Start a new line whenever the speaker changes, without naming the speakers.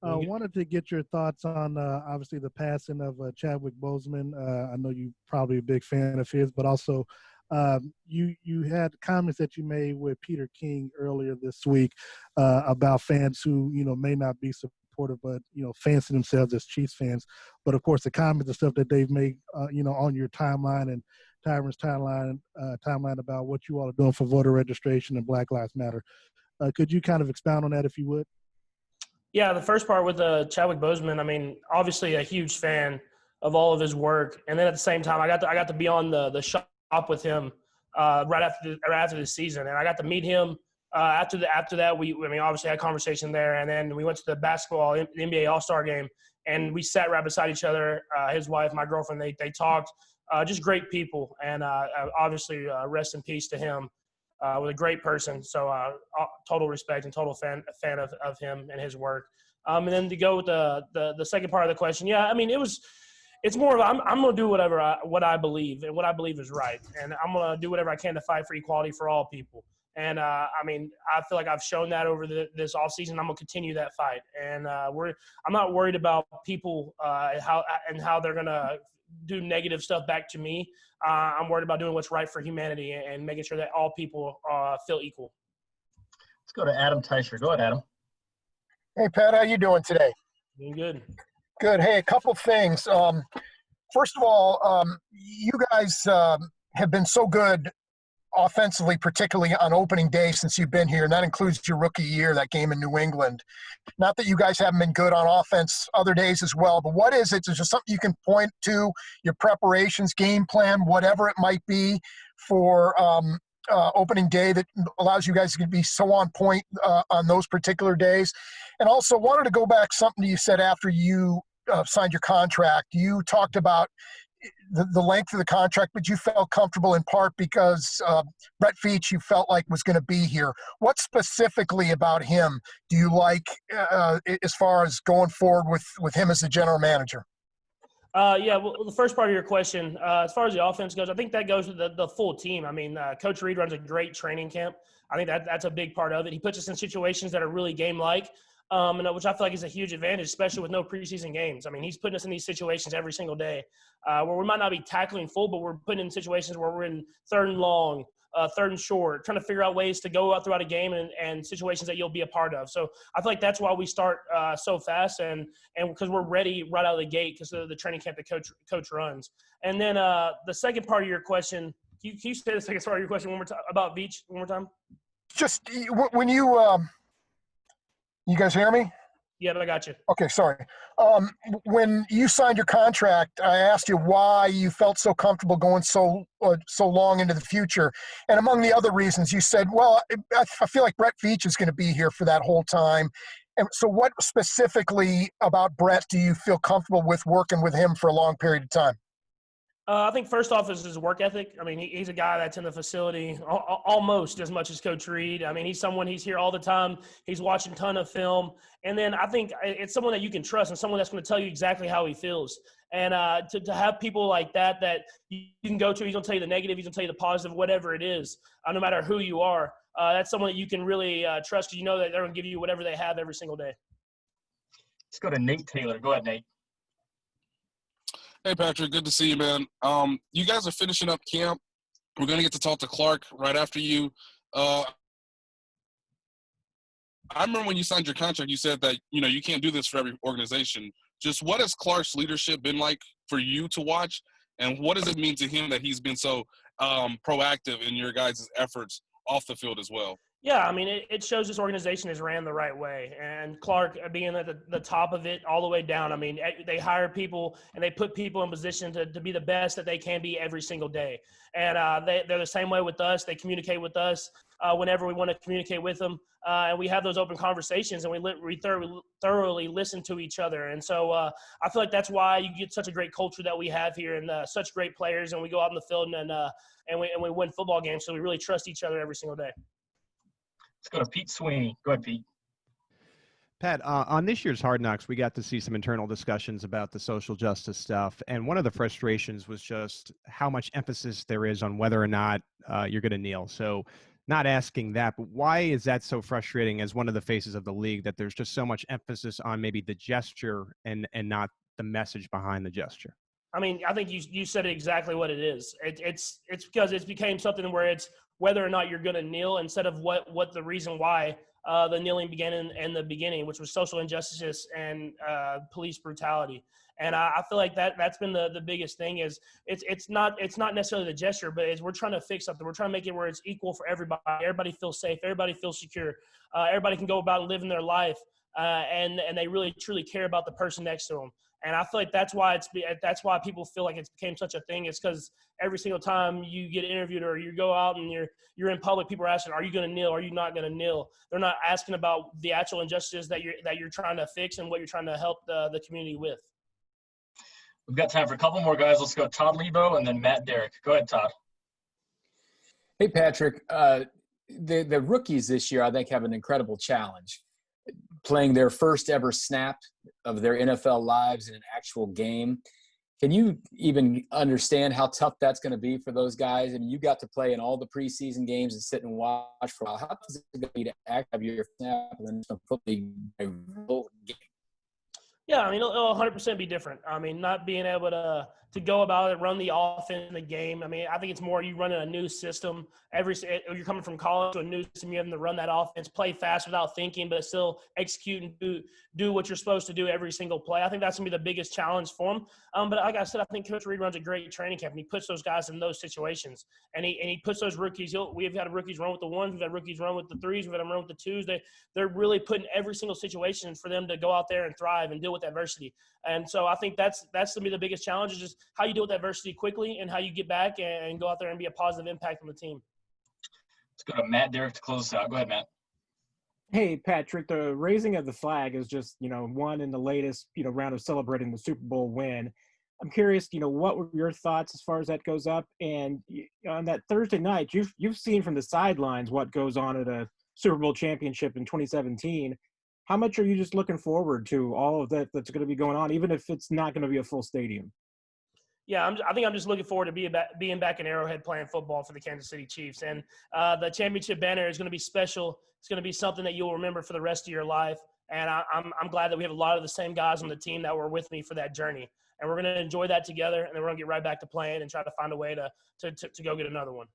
Wanted to get your thoughts on obviously the passing of Chadwick Boseman. I know you're probably a big fan of his, but also you had comments that you made with Peter King earlier this week about fans who may not be supportive, but fancy themselves as Chiefs fans. But of course, the comments and stuff that they've made, on your timeline and Tyron's timeline about what you all are doing for voter registration and Black Lives Matter. Could you kind of expound on that if you would?
Yeah, the first part with Chadwick Boseman, I mean, obviously a huge fan of all of his work, and then at the same time, I got to be on the shop with him right after the season, and I got to meet him after that. We obviously had a conversation there, and then we went to the the NBA All-Star game, and we sat right beside each other. His wife, my girlfriend, they talked. Just great people, and obviously rest in peace to him. Was a great person, so total respect and total fan of him and his work. And then to go with the second part of the question, yeah, I mean it's more of I'm going to do what I believe and what I believe is right, and I'm going to do whatever I can to fight for equality for all people. And I feel like I've shown that over this offseason. I'm going to continue that fight, and I'm not worried about people how they're going to do negative stuff back to me. I'm worried about doing what's right for humanity and making sure that all people feel equal.
Let's go to Adam Teicher. Go ahead, Adam.
Hey, Pat, how you doing today?
Doing good.
Good. Hey, a couple things. First of all, you guys have been so good offensively, particularly on opening day since you've been here, and that includes your rookie year, that game in New England. Not that you guys haven't been good on offense other days as well, but what is it? Is there something you can point to, your preparations, game plan, whatever it might be for opening day that allows you guys to be so on point on those particular days? And also wanted to go back something you said after you signed your contract. You talked about the length of the contract, but you felt comfortable in part because Brett Veach you felt like was going to be here. What specifically about him do you like as far as going forward with him as the general manager?
Yeah, well, the first part of your question, as far as the offense goes, I think that goes with the full team. I mean, Coach Reed runs a great training camp. I think that's a big part of it. He puts us in situations that are really game-like, which I feel like is a huge advantage, especially with no preseason games. I mean, he's putting us in these situations every single day where we might not be tackling full, but we're putting in situations where we're in third and long, third and short, trying to figure out ways to go out throughout a game and situations that you'll be a part of. So I feel like that's why we start so fast and because we're ready right out of the gate because of the training camp that coach runs. And then the second part of your question, can you say the second part of your question one more time about Veach one more time?
Just when you guys hear me?
Yeah, I got you.
Okay, sorry. When you signed your contract, I asked you why you felt so comfortable going so long into the future. And among the other reasons, you said, well, I feel like Brett Veach is going to be here for that whole time. And so what specifically about Brett do you feel comfortable with working with him for a long period of time?
I think first off is his work ethic. I mean, he's a guy that's in the facility almost as much as Coach Reed. I mean, he's here all the time. He's watching a ton of film. And then I think it's someone that you can trust and someone that's going to tell you exactly how he feels. And to have people like that you can go to, he's going to tell you the negative, he's going to tell you the positive, whatever it is, no matter who you are. That's someone that you can really trust because you know that they're going to give you whatever they have every single day.
Let's go to Nate Taylor. Go ahead, Nate.
Hey, Patrick, good to see you, man. You guys are finishing up camp. We're going to get to talk to Clark right after you. I remember when you signed your contract, you said that, you can't do this for every organization. Just what has Clark's leadership been like for you to watch, and what does it mean to him that he's been so proactive in your guys' efforts off the field as well?
Yeah, I mean, it shows this organization is ran the right way. And Clark being at the top of it all the way down, I mean, they hire people and they put people in position to be the best that they can be every single day. And they're the same way with us. They communicate with us whenever we want to communicate with them. And we have those open conversations and we thoroughly listen to each other. And so I feel like that's why you get such a great culture that we have here and such great players. And we go out in the field and we win football games. So we really trust each other every single day.
Let's go to Pete Sweeney. Go ahead, Pete.
Pat, on this year's Hard Knocks, we got to see some internal discussions about the social justice stuff. And one of the frustrations was just how much emphasis there is on whether or not you're going to kneel. So not asking that, but why is that so frustrating as one of the faces of the league, that there's just so much emphasis on maybe the gesture and not the message behind the gesture?
I mean, I think you said exactly what it is. It's because it's became something where it's whether or not you're going to kneel instead of what the reason why the kneeling began in the beginning, which was social injustice and police brutality. And I feel like that's been the biggest thing is it's not necessarily the gesture, but we're trying to fix something. We're trying to make it where it's equal for everybody. Everybody feels safe. Everybody feels secure. Everybody can go about living their life, and they really truly care about the person next to them. And I feel like that's why people feel like it's became such a thing. It's because every single time you get interviewed or you go out and you're in public, people are asking, "Are you going to kneel? Are you not going to kneel?" They're not asking about the actual injustices that you're trying to fix and what you're trying to help the community with.
We've got time for a couple more guys. Let's go Todd Lebo and then Matt Derrick. Go ahead, Todd.
Hey, Patrick. The rookies this year, I think, have an incredible challenge. Playing their first ever snap of their NFL lives in an actual game. Can you even understand how tough that's going to be for those guys? I mean, you got to play in all the preseason games and sit and watch for a while. How does it going to be to act have your snap and then put the real game?
Yeah, I mean, it'll 100% be different. I mean, not being able to go about it, run the offense in the game. I mean, I think it's more you running a new system. You're coming from college to a new system. You having to run that offense, play fast without thinking, but still execute and do what you're supposed to do every single play. I think that's going to be the biggest challenge for him. But like I said, I think Coach Reed runs a great training camp, and he puts those guys in those situations. And he puts those rookies. We've had rookies run with the ones. We've had rookies run with the threes. We've had them run with the twos. They're really putting every single situation for them to go out there and thrive and deal with adversity. And so I think that's going to be the biggest challenge, is just how you deal with adversity quickly and how you get back and go out there and be a positive impact on the team.
Let's go to Matt Derrick to close us out. Go ahead, Matt.
Hey, Patrick, the raising of the flag is just, one in the latest, round of celebrating the Super Bowl win. I'm curious, what were your thoughts as far as that goes up? And on that Thursday night, you've seen from the sidelines what goes on at a Super Bowl championship in 2017. How much are you just looking forward to all of that that's going to be going on, even if it's not going to be a full stadium?
Yeah, I think I'm just looking forward to being back in Arrowhead playing football for the Kansas City Chiefs. And the championship banner is going to be special. It's going to be something that you'll remember for the rest of your life. And I'm glad that we have a lot of the same guys on the team that were with me for that journey. And we're going to enjoy that together, and then we're going to get right back to playing and try to find a way to go get another one.